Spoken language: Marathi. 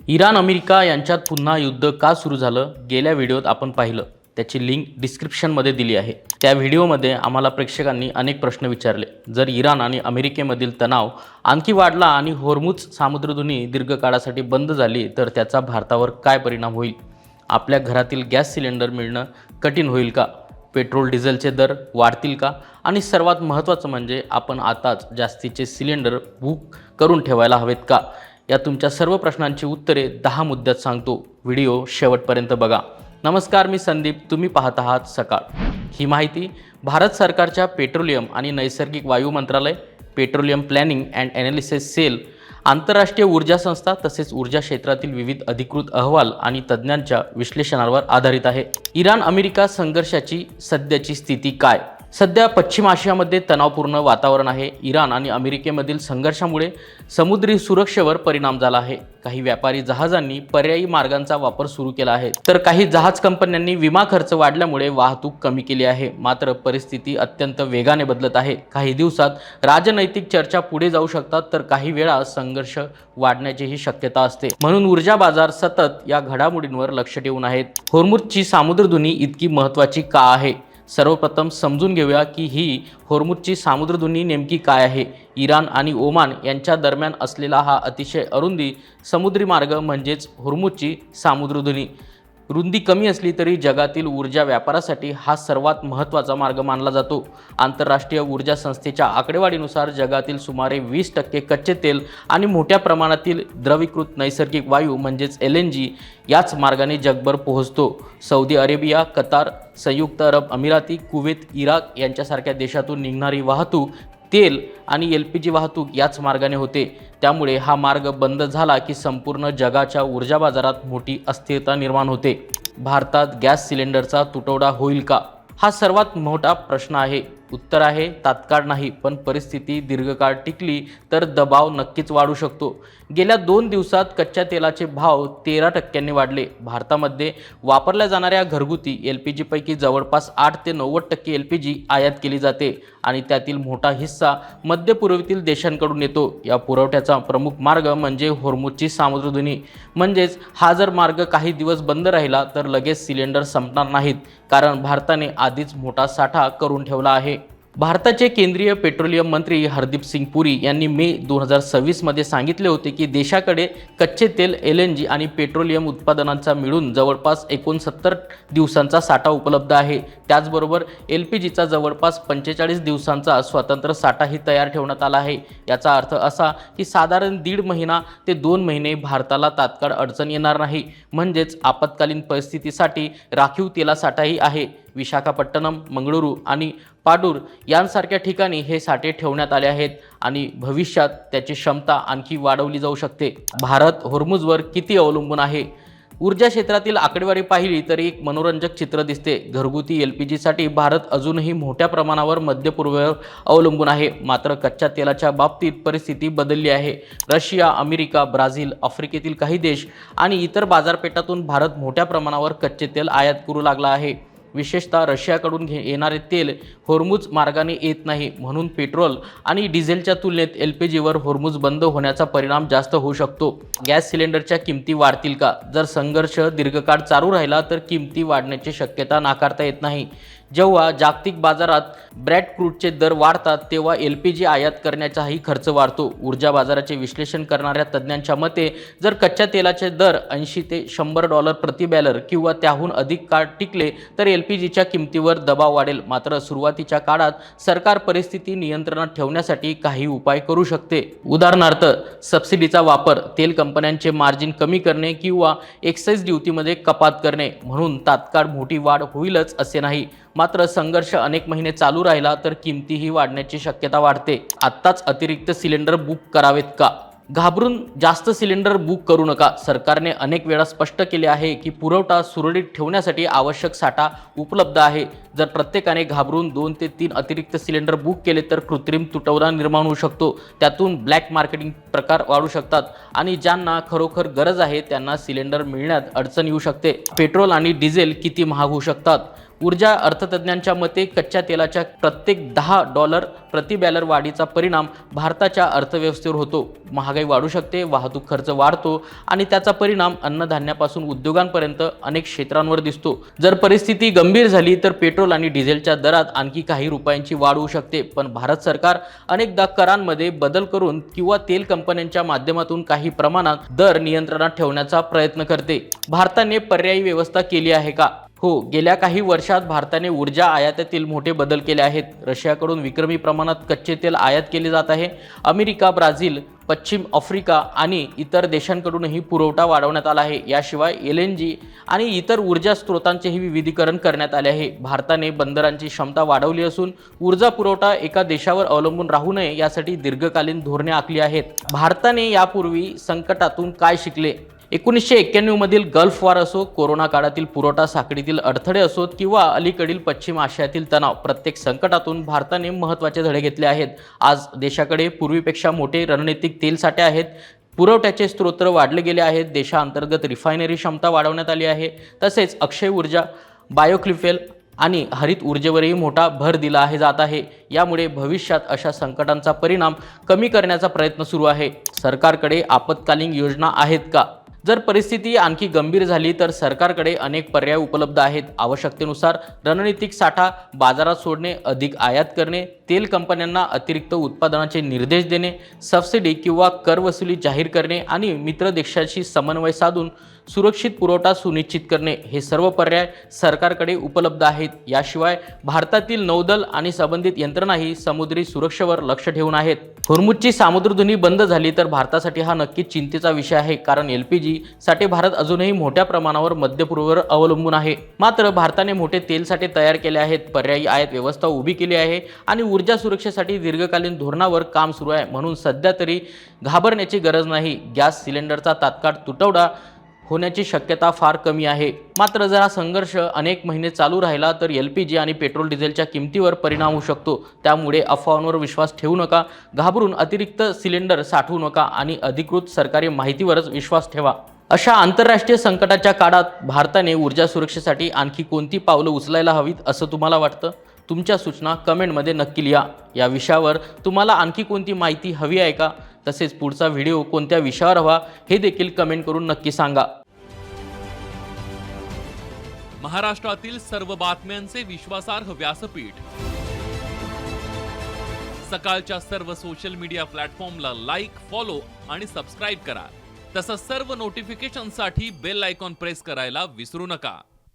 इराण अमेरिका यांच्यात पुन्हा युद्ध का सुरू झालं गेल्या व्हिडिओत आपण पाहिलं। त्याची लिंक डिस्क्रिप्शनमध्ये दिली आहे। त्या व्हिडिओमध्ये आम्हाला प्रेक्षकांनी अनेक प्रश्न विचारले। जर इराण आणि अमेरिकेमधील तणाव आणखी वाढला आणि होर्मुझ सामुद्रधुनी दीर्घकाळासाठी बंद झाली तर त्याचा भारतावर काय परिणाम होईल? आपल्या घरातील गॅस सिलेंडर मिळणं कठीण होईल का? पेट्रोल डिझेलचे दर वाढतील का? आणि सर्वात महत्त्वाचं म्हणजे आपण आताच जास्तीचे सिलेंडर बुक करून ठेवायला हवेत का? या तुमच्या सर्व प्रश्नांची उत्तरे 10 मुद्द्यात सांगतो। व्हिडिओ शेवटपर्यंत बघा। नमस्कार, मी संदीप, तुम्ही पाहत आहात सकाळ। ही माहिती भारत सरकारच्या पेट्रोलियम आणि नैसर्गिक वायू मंत्रालय, petroleum planning and analysis cell, आंतरराष्ट्रीय ऊर्जा संस्था तसेच ऊर्जा क्षेत्रातील विविध अधिकृत अहवाल आणि तज्ज्ञांच्या विश्लेषणावर आधारित आहे। इराण अमेरिका संघर्षाची सध्याची स्थिती काय? सध्या पश्चिम आशियामध्ये तणावपूर्ण वातावरण आहे। इराण आणि अमेरिकेमधील संघर्षामुळे समुद्री सुरक्षेवर परिणाम झाला आहे। काही व्यापारी जहाजांनी पर्यायी मार्गांचा वापर सुरू केला आहे, तर काही जहाज कंपन्यांनी विमा खर्च वाढल्यामुळे वाहतूक कमी केली आहे। मात्र परिस्थिती अत्यंत वेगाने बदलत आहे। काही दिवसात राजनैतिक चर्चा पुढे जाऊ शकतात, तर काही वेळा संघर्ष वाढण्याचीही शक्यता असते। म्हणून ऊर्जा बाजार सतत या घडामोडींवर लक्ष ठेवून आहेत। होर्मुझची सामुद्रधुनी इतकी महत्त्वाची का आहे? सर्वप्रथम समजून घेऊया की ही होर्मुझची सामुद्रधुनी नेमकी काय आहे। इराण आणि ओमान यांच्या दरम्यान असलेला हा अतिशय अरुंदी समुद्री मार्ग म्हणजेच होर्मुझची सामुद्रधुनी। रुंदी कमी असली तरी जगातील ऊर्जा व्यापारासाठी हा सर्वात महत्त्वाचा मार्ग मानला जातो। आंतरराष्ट्रीय ऊर्जा संस्थेच्या आकडेवारीनुसार जगातील सुमारे 20% कच्चे तेल आणि मोठ्या प्रमाणातील द्रवीकृत नैसर्गिक वायू म्हणजेच LNG याच मार्गाने जगभर पोहोचतो। सौदी अरेबिया, कतार, संयुक्त अरब अमिराती, कुवेत, इराक यांच्यासारख्या देशातून निघणारी वाहतूक, तेल आणि LPG वाहतूक याच मार्गाने होते। त्यामुळे हा मार्ग बंद झाला की संपूर्ण जगाच्या ऊर्जा बाजारात मोठी अस्थिरता निर्माण होते। भारतात गॅस सिलेंडरचा तुटवडा होईल का? हा सर्वात मोठा प्रश्न आहे। उत्तर आहे तात्काळ नाही, पण परिस्थिती दीर्घकाळ टिकली तर दबाव नक्कीच वाढू शकतो। गेल्या 2 दिवसात कच्च्या तेलाचे भाव 13% वाढले। भारतामध्ये वापरल्या जाणाऱ्या घरगुती LPG पैकी जवळपास 8 ते 90% LPG आयात केली जाते आणि त्यातील मोठा हिस्सा मध्य पूर्वेतील देशांकडून येतो। या पुरवठ्याचा प्रमुख मार्ग म्हणजे होर्मुझची सामुद्रधुनी। म्हणजेच हा जर मार्ग काही दिवस बंद राहिला तर लगेच सिलेंडर संपणार नाहीत, कारण भारताने आधीच मोठा साठा करून ठेवला आहे। भारताचे केंद्रीय पेट्रोलियम मंत्री हरदीप सिंग पुरी यांनी मे 2026 मध्ये सांगितले होते की देशाकडे कच्चे तेल, LNG आणि पेट्रोलियम उत्पादनांचा मिळून जवळपास 69 दिवसांचा साठा उपलब्ध आहे। त्याचबरोबर LPGचा जवळपास 45 दिवसांचा स्वतंत्र साठाही तयार ठेवण्यात आला आहे। याचा अर्थ असा की साधारण 1.5 महिना ते 2 महिने भारताला तात्काळ अडचण येणार नाही। म्हणजेच आपत्कालीन परिस्थितीसाठी राखीव तेलासाठाही आहे। विशाखापट्टणम, मंगळुरू आणि पाडूर यांसारख्या ठिकाणी हे साठे ठेवण्यात आले आहेत आणि भविष्यात त्याची क्षमता आणखी वाढवली जाऊ शकते। भारत होर्मुझवर किती अवलंबून आहे? ऊर्जा क्षेत्रातील आकडेवारी पाहिली तर एक मनोरंजक चित्र दिसते। घरगुती LPG साठी भारत अजूनही मोठ्या प्रमाणावर मध्य पूर्वेवर अवलंबून आहे। मात्र कच्च्या तेलाच्या बाबतीत परिस्थिती बदलली आहे। रशिया, अमेरिका, ब्राझील, आफ्रिकेतील काही देश आणि इतर बाजारपेठातून भारत मोठ्या प्रमाणावर कच्चे तेल आयात करू लागला आहे। विशेषतः रशियाकडून येणारे तेल होर्मुझ मार्गाने येत नाही, म्हणून पेट्रोल आणि डिझेलच्या तुलनेत LPGवर होर्मुझ बंद होण्याचा परिणाम जास्त होऊ शकतो। गॅस सिलेंडरच्या किमती वाढतील का? जर संघर्ष दीर्घकाळ चालू राहिला तर किमती वाढण्याची शक्यता नाकारता येत नाही। जेव्हा जागतिक बाजारात ब्रॅड क्रूडचे दर वाढतात तेव्हा LPG आयात करण्याचाही खर्च वाढतो। ऊर्जा बाजाराचे विश्लेषण करणाऱ्या तज्ज्ञांच्या मते जर कच्च्या तेलाचे दर 80 ते $100 प्रति बॅरल किंवा त्याहून अधिक काळ टिकले तर LPGच्या किमतीवर दबाव वाढेल। मात्र सुरुवातीच्या काळात सरकार परिस्थिती नियंत्रणात ठेवण्यासाठी काही उपाय करू शकते। उदाहरणार्थ सबसिडीचा वापर, तेल कंपन्यांचे मार्जिन कमी करणे किंवा एक्साईज ड्युटीमध्ये कपात करणे। म्हणून तात्काळ मोठी वाढ होईलच असे नाही, मात्र संघर्ष अनेक महिने चालू राहिला तर किमतीही वाढण्याची शक्यता वाढते। आत्ताच अतिरिक्त सिलेंडर बुक करावेत का? घाबरून जास्त सिलेंडर बुक करू नका। सरकारने अनेक वेळा स्पष्ट केले आहे की पुरवठा सुरळीत ठेवण्यासाठी आवश्यक साठा उपलब्ध आहे। जर प्रत्येकाने घाबरून 2 ते 3 अतिरिक्त सिलेंडर बुक केले तर कृत्रिम तुटवडा निर्माण होऊ शकतो। त्यातून ब्लॅक मार्केटिंग प्रकार वाढू शकतात आणि ज्यांना खरोखर गरज आहे त्यांना सिलेंडर मिळण्यात अडचण येऊ शकते। पेट्रोल आणि डिझेल किती महाग होऊ शकतात? ऊर्जा अर्थतज्ञांच्या मते कच्च्या तेलाच्या प्रत्येक $10 प्रति बॅरल वाढीचा परिणाम भारताच्या अर्थव्यवस्थेवर होतो. महागाई वाढू शकते, वाहतूक खर्च वाढतो आणि त्याचा परिणाम अन्नधान्यापासून उद्योगांपर्यंत अनेक क्षेत्रांवर दिसतो. जर परिस्थिती गंभीर झाली तर पेट्रोल आणि डिझेलच्या दरात आणखी काही रुपयांची वाढ होऊ शकते. पण भारत सरकार अनेकदा करांमध्ये बदल करून किंवा तेल कंपन्यांच्या माध्यमातून काही प्रमाणात दर नियंत्रणात ठेवण्याचा प्रयत्न करते. भारताने पर्यायी व्यवस्था केली आहे का? हो, गेल्या काही वर्षात भारताने ऊर्जा आयातीतील मोठे बदल केले आहेत. रशियाकडून विक्रमी प्रमाणात कच्चे तेल आयात केले जात आहे. अमेरिका, ब्राझील, पश्चिम आफ्रिका आणि इतर देशांकडूनही पुरवठा वाढवण्यात आला आहे. याशिवाय LNG आणि इतर ऊर्जा स्रोतांचेही विविधीकरण करण्यात आले आहे. भारताने बंदरांची क्षमता वाढवली असून ऊर्जा पुरवठा एका देशावर अवलंबून राहू नये यासाठी दीर्घकालीन धोरणे आखली आहेत. भारताने यापूर्वी संकटातून काय शिकले? 1991 मधील गल्फ वॉर असो, कोरोना काळातील पुरवठा साखळीतील अडथळे असोत किंवा अलीकडील पश्चिम आशियातील तणाव, प्रत्येक संकटातून भारताने महत्त्वाचे धडे घेतले आहेत. आज देशाकडे पूर्वीपेक्षा मोठे रणनीतिक तेल साठे आहेत. पुरवठ्याचे स्रोत वाढले गेले आहेत. देशांतर्गत रिफायनरी क्षमता वाढवण्यात आली आहे. तसेच अक्षय ऊर्जा, बायोफ्युएल आणि हरित ऊर्जेवरही मोठा भर दिला जात आहे. यामुळे भविष्यात अशा संकटांचा परिणाम कमी करण्याचा प्रयत्न सुरू आहे. सरकारकडे आपत्कालीन योजना आहेत का? जर परिस्थिती आणखी गंभीर झाली तर सरकारकडे अनेक पर्याय उपलब्ध आहेत. आवश्यकतेनुसार रणनीतिक साठा बाजारात सोडणे, अधिक आयात करणे, तेल कंपन्यांना अतिरिक्त उत्पादनाचे निर्देश देणे, सबसिडी किंवा कर वसुली जाहीर करणे आणि मित्र देशांशी समन्वय साधून सुरक्षित पुरवठा सुनिश्चित करणे, हे सर्व पर्याय सरकारकडे उपलब्ध आहेत. याशिवाय भारतातील नौदल आणि संबंधित यंत्रणाही समुद्री सुरक्षेवर लक्ष ठेवून आहेत. होर्मुझची सामुद्रधुनी बंद झाली तर भारतासाठी हा नक्कीच चिंतेचा विषय आहे, कारण LPG साठी भारत अजूनही मोठ्या प्रमाणावर मध्य पूर्वेवर अवलंबून आहे. मात्र भारताने मोठे तेल साठे तयार केले आहेत, पर्यायी आयात व्यवस्था उभी केली आहे आणि ऊर्जा सुरक्षेसाठी दीर्घकालीन धोरणावर काम सुरू आहे. म्हणून सध्या तरी घाबरण्याची गरज नाही. गॅस सिलेंडरचा तात्काळ तुटवडा होण्याची शक्यता फार कमी आहे. मात्र जर हा संघर्ष अनेक महिने चालू राहिला तर LPG आणि पेट्रोल डिझेलच्या किमतीवर परिणाम होऊ शकतो. त्यामुळे अफवांवर विश्वास ठेवू नका, घाबरून अतिरिक्त सिलेंडर साठवू नका आणि अधिकृत सरकारी माहितीवरच विश्वास ठेवा. अशा आंतरराष्ट्रीय संकटाच्या काळात भारताने ऊर्जा सुरक्षेसाठी आणखी कोणती पावलं उचलायला हवीत असं तुम्हाला वाटतं? तुमच्या सूचना कमेंटमध्ये नक्की लिहा. या विषयावर तुम्हाला आणखी कोणती माहिती हवी आहे का? तसेच पुढचा व्हिडिओ कोणत्या विषयावर हवा हे देखील कमेंट करून नक्की सांगा. महाराष्ट्रातील सर्व बातम्यांचे विश्वासार्ह व्यासपीठ. सकाळच्या सर्व सोशल मीडिया प्लॅटफॉर्मला लाईक, फॉलो आणि सबस्क्राईब करा. तसंच सर्व नोटिफिकेशनसाठी बेल आयकॉन प्रेस करायला विसरू नका.